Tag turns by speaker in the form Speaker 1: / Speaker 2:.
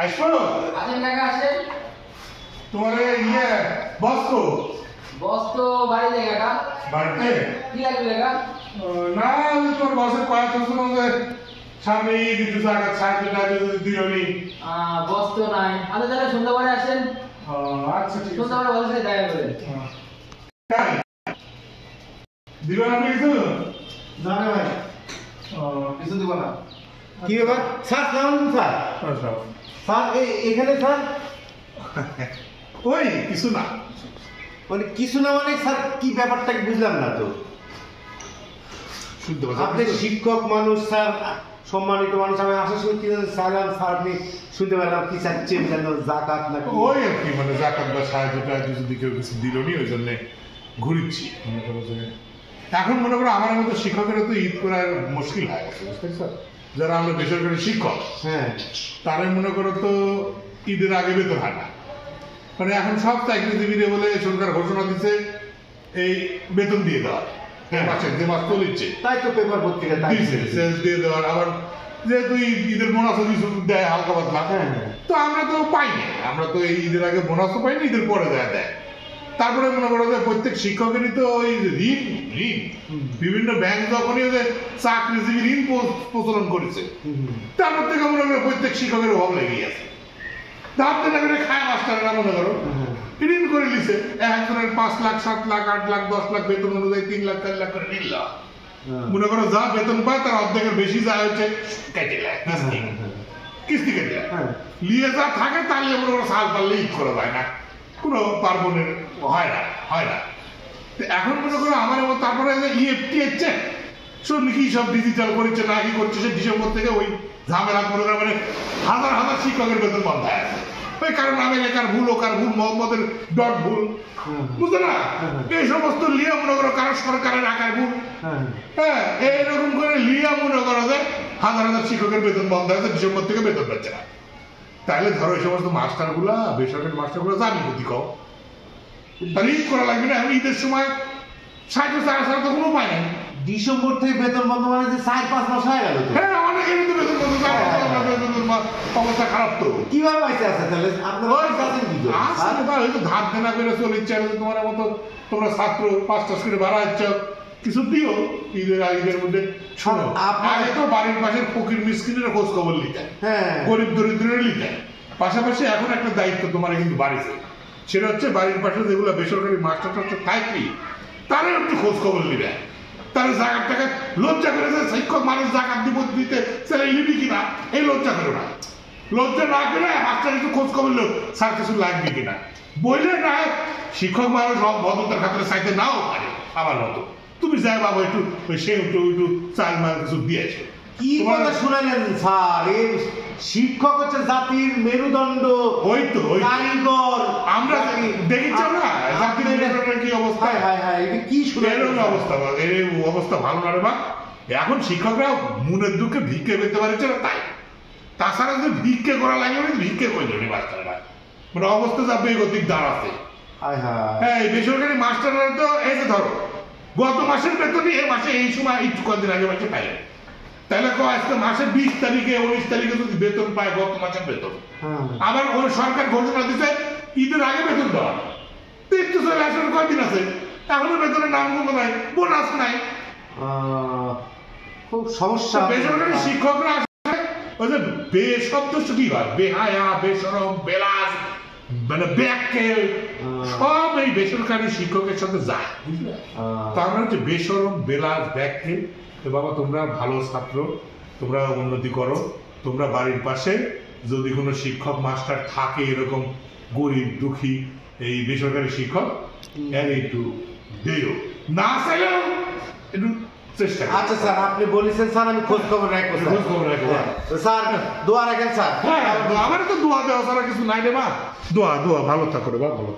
Speaker 1: আসো
Speaker 2: আসেন কাকা আসেন।
Speaker 1: তোমার ইয়ে বস তো
Speaker 2: বস তো বাড়িতে কাকা।
Speaker 1: বাড়িতে
Speaker 2: কি লাগবে কাকা?
Speaker 1: না তোর বসের কয়েক বছর মধ্যে সামনে কিছু জায়গা সাহায্য টাহায্য যদি দিলনি।
Speaker 2: বস তো নাই। আচ্ছা তাহলে সন্ধ্যাবেলা আসেন।
Speaker 1: আচ্ছা ঠিক আছে।
Speaker 2: সন্ধ্যাবেলা বসের সাথে দেখা করেন।
Speaker 1: দিল না কিছু?
Speaker 3: না রে ভাই,
Speaker 1: কিছু দিব না।
Speaker 3: কি ব্যাপার স্যার? কেমন স্যার? স্যার এখানে স্যার
Speaker 1: ওই কিছু না,
Speaker 3: মানে কিছু না মানে স্যার কি ব্যাপারটা কি বুঝলাম না তো।
Speaker 1: শুনতে
Speaker 3: আপনি শিক্ষক মানুষ স্যার, সম্মানিত মানুষ, আমি আসার সময় কি চাইলাম স্যার, আপনি শুনতে পারলাম কি চাচ্ছেন যেন জাকাত নাকি
Speaker 1: ওই আর কি, মানে জাকাত বা সাহায্য টাহায্য যদি কেউ কিছু দিলনি ওই জন্য ঘুরিচ্ছি। মনে করো যে এখন মনে করো আমার মতো শিক্ষকেরা তো ঈদ করার মুশকিল হয় বুঝতে পারছো? যারা আমরা বেসরকারি শিক্ষক
Speaker 3: হ্যাঁ
Speaker 1: তারা মনে করো তো ঈদের আগে বেতন হয় না। মানে এখন সব চাকরিজীবীরা বলে সরকার ঘোষণা দিচ্ছে এই বেতন দিয়ে দেওয়ার, মাসের যে মাস চলিচ্ছে
Speaker 3: তাই তো পেপার পত্রিকা তাই
Speaker 1: দিয়ে দেওয়ার। আবার যেহেতু ঈদের বোনাসও কিছু দেয় হালকা পাতলা, তো আমরা তো পাইনি, আমরা তো এই ঈদের আগে বোনাসও পাইনি, ঈদের পরে দেয়। তারপরে মনে করো যে প্রত্যেক শিক্ষকেরই তো ওই ঋণ বিভিন্ন ব্যাংক যখনই ওদের চাকরিজীবী ঋণ প্রচলন করেছে, তারপর থেকে মনে করো প্রত্যেক শিক্ষকের অভাব লেগে গেছে। ধার দেনা করে খায় মাস্টাররা মনে করো ঋণ করে নিছে, একজনের 5 লাখ 7 লাখ 8 লাখ 10 লাখ বেতন অনুযায়ী 3 লাখ 4 লাখ করে নিল। মনে করো যা বেতন পায় তার অর্ধেকের বেশি যায় হচ্ছে কেটে নেয়, কিস্তি কেটে নেয়। লিয়ে যা থাকে তার লিয়ে মনে করো সাল পারলে ঈদ করা যায় না, কোনো পার্বণের হয় না। এখন মনে করো আমার মতো তারপরে ইএফটি হচ্ছে সব কি সব ডিজিটাল করেছে না কি করছে, সে ডিসেম্বর থেকে ওই ঝামেলা করে মানে হাজার হাজার শিক্ষকের বেতন বন্ধ হয়ে আছে। ওই কারণ আমেরিকার ভুল, ওকার ভুল, মোহাম্মদের ডট ভুল, বুঝলো না? এই সমস্ত লিয়া মনে করো কারো সরকারের আকার ভুল, হ্যাঁ এইরকম করে লিয়া মনে করো যে হাজার হাজার শিক্ষকের বেতন বন্ধ হয়েছে, ডিসেম্বর থেকে বেতন পাচ্ছে না। তাহলে ধরো এই সমস্ত মাস্টার গুলা, বেসরকারি মাস্টার গুলা জানি ক্ষতি কও, তাহলে ঈদ করা লাগবে না। এখন ঈদের সময় 60-4 ছাড়া তো কোনো উপায় নাই।
Speaker 3: ডিসেম্বর থেকে বেতন বন্ধ মানে যে 4-5 মাস হয়ে গেল তো।
Speaker 1: হ্যাঁ অনেকেরই তো বেতন বন্ধ, অবস্থা খারাপ তো।
Speaker 3: কিভাবে পাইছে আছে তাহলে আপনারা কাছেন কি করে?
Speaker 1: আসলে বা হয়তো ধার দেনা করে চলিচ্ছে, আর তোমার মতো তোমরা ছাত্র 5-10 করে ভাড়া হচ্ছ, কিছু দিও ঈদের মধ্যে। শোনো আগে তো বাড়ির পাশের ফকির মিসকিনের খোঁজ খবর নিতে, গরিব দরিদ্রের নিতে। পাশাপাশি এখন একটা দায়িত্ব তোমার কিন্তু বাড়িতে, সেটা হচ্ছে বাড়ির পাশে যেগুলো বেসরকারি মাস্টার টাস্টার থাকবি তারা একটু খোঁজ খবর নিবে। তারা জায়গার টাকা লজ্জা করে যে শিক্ষক মানুষ জায়গা দিতে ছেলে নিবি কিনা, এই লজ্জা করো না। লজ্জা না করে মাস্টার একটু খোঁজ খবর লোক স্যার কিছু লাগবে কিনা বললে না, শিক্ষক মানুষ ভদ্রতার খাতিরে চাইতে নাও পারে আমার মতো। তুমি যাই বাবা একটু ওই সে একটু চাল মাল কিছু দিয়েছো।
Speaker 3: কি কথা শুনালেন স্যার? এই শিক্ষক হচ্ছে জাতির মেরুদণ্ড,
Speaker 1: ওই তো
Speaker 3: কারিগর।
Speaker 1: আমরা দেখেছ না জাতির মেরুদণ্ডের কি অবস্থা?
Speaker 3: এটা কি শুনলেন
Speaker 1: অবস্থা? এই অবস্থা ভালো না রে বা। এখন শিক্ষকরা মনের দুঃখে ভিক্ষে পেতে পারছে না, তাই তাছাড়া যদি ভিক্ষে করা লাগে ভিক্ষে করল নি মাস্টাররা, মানে অবস্থা যা বেগতিক দাঁড়াচ্ছে। হ্যাঁ বেসরকারি মাস্টাররা তো এই যে ধরো গত মাসের বেতনই এই মাসে এই সময় একটু কদিন আগে মাসে পাইলে, তাহলে আজকে মাসের 20 তারিখে 19 তারিখে যদি বেতন পায় গত মাসের বেতন, আবার ওই সরকার ঘোষণা দিচ্ছে ঈদের আগে বেতন দেওয়া, তো চলে আসার কয়দিন আছে, এখনো বেতনের নামগুলো নাই, বোনাস নাই।
Speaker 3: খুব সমস্যা।
Speaker 1: বেসরকারি শিক্ষকরা আসলে ওই যে বেশব্দ কি হয়, বেহায়া, বেশরম, বেলাজ, মানে ব্যাককেল, সব এই বেসরকারি শিক্ষকের সাথে যায়, বুঝলে? তো আমরা হচ্ছে বেশরম, বেলাজ, ব্যাককেল। তো বাবা তোমরা ভালো ছাত্র, তোমরা উন্নতি করো, তোমরা বাড়ির পাশে যদি কোনো শিক্ষক মাস্টার থাকে এরকম গরিব দুঃখী এই বেসরকারি শিক্ষক, এর একটু দিও, না চাইলেও একটু চেষ্টা।
Speaker 3: আচ্ছা স্যার আপনি বলেছেন স্যার, আমি খোঁজ খবর রাখবো। স্যার দোয়া রাখেন স্যার।
Speaker 1: আমার তো দোয়া দেওয়া ছাড়া কিছু নাই রে মা। দোয়া ভালো থাকো রে বা, ভালো।